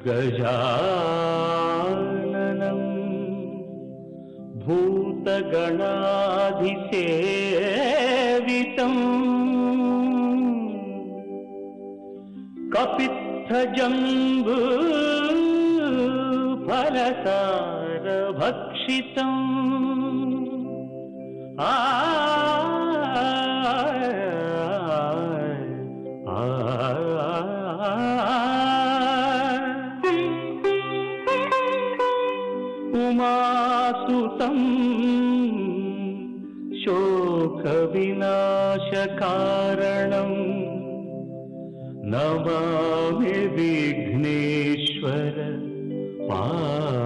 गजाननं भूतगणाधिसेवितं कपित्थजम्बू फलसारभक्षितम् उमासुतं शोकविनाशकारणं नमामि विघ्नेश्वर पादपङ्कजम्।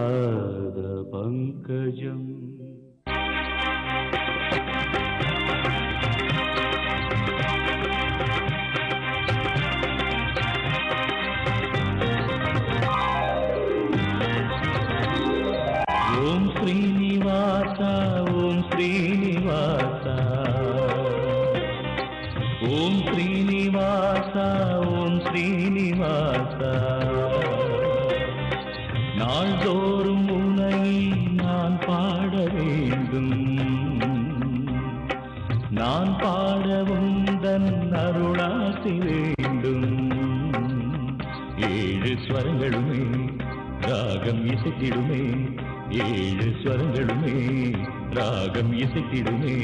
ओम श्रीनिवास ओम श्रीनिवास ओम श्रीनिवास ओम श्रीनिवास நாள்தோறும் உன்னை நான் பாட வேண்டும், நான் பாட உந்தன் அருளாசி வேண்டும். ஏழு ஸ்வரங்களுமே ராகம் இசைத்திடுமே, ஏழு ஸ்வரங்களுமே ராகம் இசைத்திடுமே.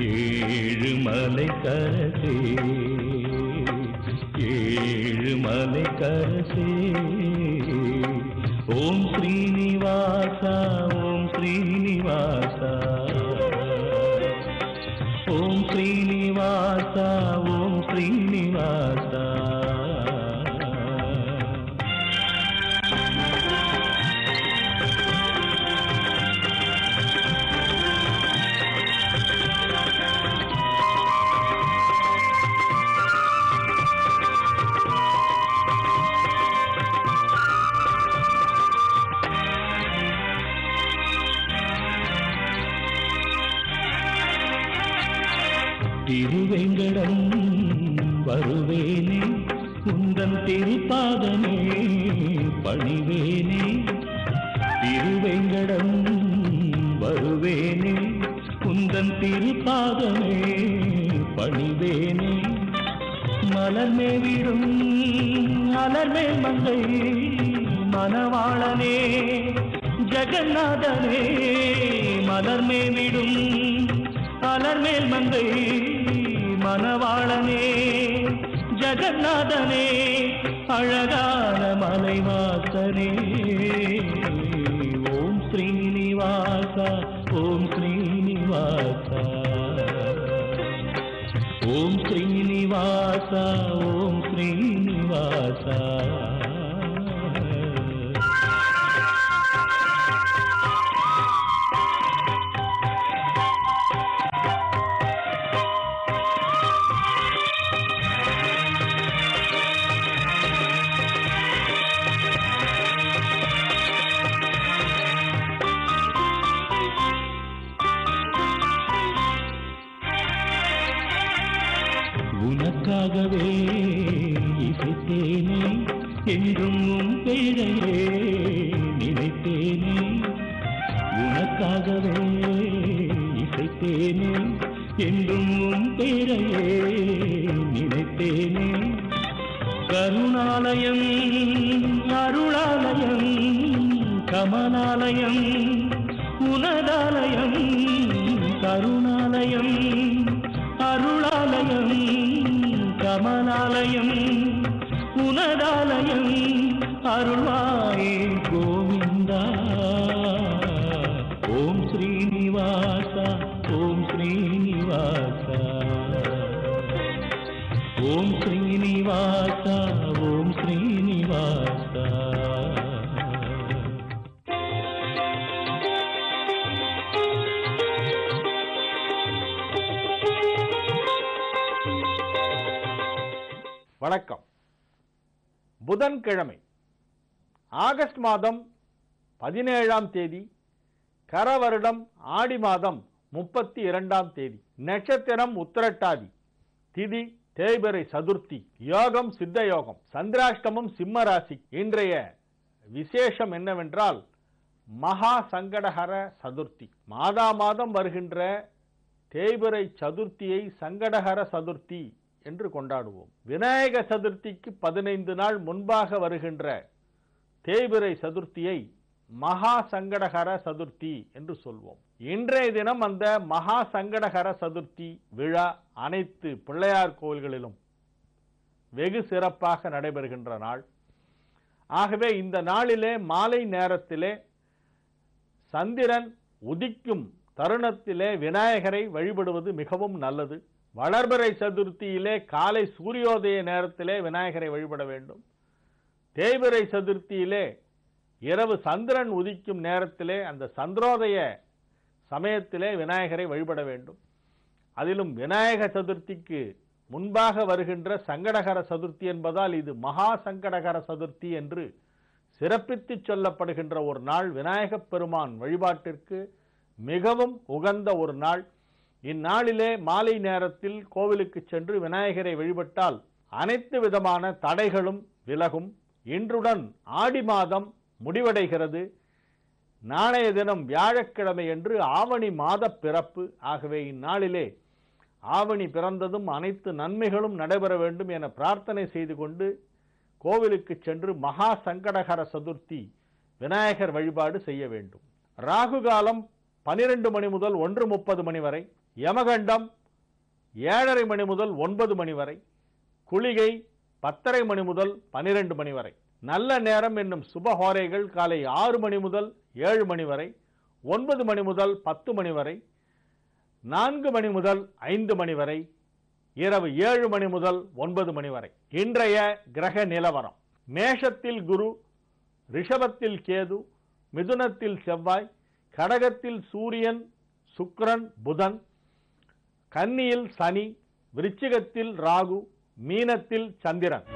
ஏழு மலை கரசே, ஏழு மலை கரசே. ஓம் ஸ்ரீனிவாசா ஓம் ஸ்ரீனிவாசா ஓம் ஸ்ரீனிவாசா ஓம் ஸ்ரீனிவாசா. திருவேங்கடம் வருவேனே, உந்தன் திருப்பாதமே பணிவேனே. திருவேங்கடம் வருவேனே, உந்தன் திருப்பாதமே பணிவேனே. மலர்மே விடும் அலர்மேல் மங்கை மணவாளனே ஜெகநாதனே. மலர்மே விடும் அலர்மேல் மங்கை மணவாளனே ஜெகநாதனே. அழகான மலைவாசனே. ஓம் ஸ்ரீனிவாசா ஓம் ஸ்ரீனிவாசா ஓம் ஸ்ரீனிவாசா ஓம் ஸ்ரீனிவாசா. உனக்காகவே இசைத்தேனே, என்றும் உன் பெயரையே நினைத்தேனே. உனக்காகவே இசைத்தேனே, என்றும் உன் பெயரையே நினைத்தேனே. கருணாலயம் அருளாலயம் கமலாலயம் உனதாலயம். கருணாலயம் அருளாலயம் கமலாலயம் உனதாலயம். அருள்வாயே கோவிந்தா. ஓம் ஸ்ரீனிவாசா ஓம் ஸ்ரீனிவாசா ஓம் ஸ்ரீனிவாசா ஓம் ஸ்ரீனிவாசா. வணக்கம். புதன்கிழமை ஆகஸ்ட் மாதம் 17ஆம் தேதி, கரவருடம் ஆடி மாதம் 32ஆம் தேதி. நட்சத்திரம் உத்திரட்டாதி, திதி தேய்பிறை சதுர்த்தி. யோகம் சித்த யோகம். சந்திராஷ்டமம் சிம்ம ராசி. இன்றைய விசேஷம் என்னவென்றால் மகா சங்கடஹர சதுர்த்தி. மாதம் வருகின்ற தேய்பிறை சதுர்த்தியை சங்கடஹர சதுர்த்தி என்று கொண்டாடுவோம். விநாயக சதுர்த்திக்கு 15 நாள் முன்பாக வருகின்ற தேய்பிறை சதுர்த்தியை மகா சங்கடஹர சதுர்த்தி என்று சொல்வோம். இன்றைய தினம் அந்த மகா சங்கடஹர சதுர்த்தி விழா அனைத்து பிள்ளையார் கோவில்களிலும் வெகு சிறப்பாக நடைபெறுகின்ற நாள். ஆகவே இந்த நாளிலே மாலை நேரத்திலே சந்திரன் உதிக்கும் தருணத்திலே விநாயகரை வழிபடுவது மிகவும் நல்லது. வளர்பிறை சதுர்த்தியிலே காலை சூரியோதய நேரத்திலே விநாயகரை வழிபட வேண்டும். தேய்பிறை சதுர்த்தியிலே இரவு சந்திரன் உதிக்கும் நேரத்திலே அந்த சந்திரோதய சமயத்திலே விநாயகரை வழிபட வேண்டும். அதிலும் விநாயக சதுர்த்திக்கு முன்பாக வருகின்ற சங்கடகர சதுர்த்தி என்பதால் இது மகா சங்கடகர சதுர்த்தி என்று சிறப்பித்து சொல்லப்படுகின்ற ஒரு நாள். விநாயகப் பெருமான் வழிபாட்டிற்கு மிகவும் உகந்த ஒரு நாள். இந்நாளிலே மாலை நேரத்தில் கோவிலுக்கு சென்று விநாயகரை வழிபட்டால் அனைத்து விதமான தடைகளும் விலகும். இன்றுடன் ஆடி மாதம் முடிவடைகிறது. நாளைய தினம் வியாழக்கிழமை என்று ஆவணி மாத பிறப்பு. ஆகவே இந்நாளிலே ஆவணி பிறந்ததும் அனைத்து நன்மைகளும் நடைபெற வேண்டும் என பிரார்த்தனை செய்து கொண்டு கோவிலுக்கு சென்று மகா சங்கடஹர சதுர்த்தி விநாயகர் வழிபாடு செய்ய வேண்டும். ராகு காலம் 12 மணி முதல் 1:30 மணி வரை. யமகண்டம் 7:30 மணி முதல் 9 மணி வரை. குளிகை 10:30 மணி முதல் 12 மணி வரை. நல்ல நேரம் என்னும் சுபஹோரைகள் காலை 6 மணி முதல் 7 மணி வரை, 9 மணி முதல் 10 மணி வரை, 4 மணி முதல் 5 மணி வரை, இரவு 7 மணி முதல் 9 மணி வரை. இன்றைய கிரக நிலவரம்: மேஷத்தில் குரு, ரிஷபத்தில் கேது, மிதுனத்தில் செவ்வாய், கடகத்தில் சூரியன், சுக்கிரன், புதன், கன்னியில் சனி, விருச்சிகத்தில் ராகு, மீனத்தில் சந்திரன்.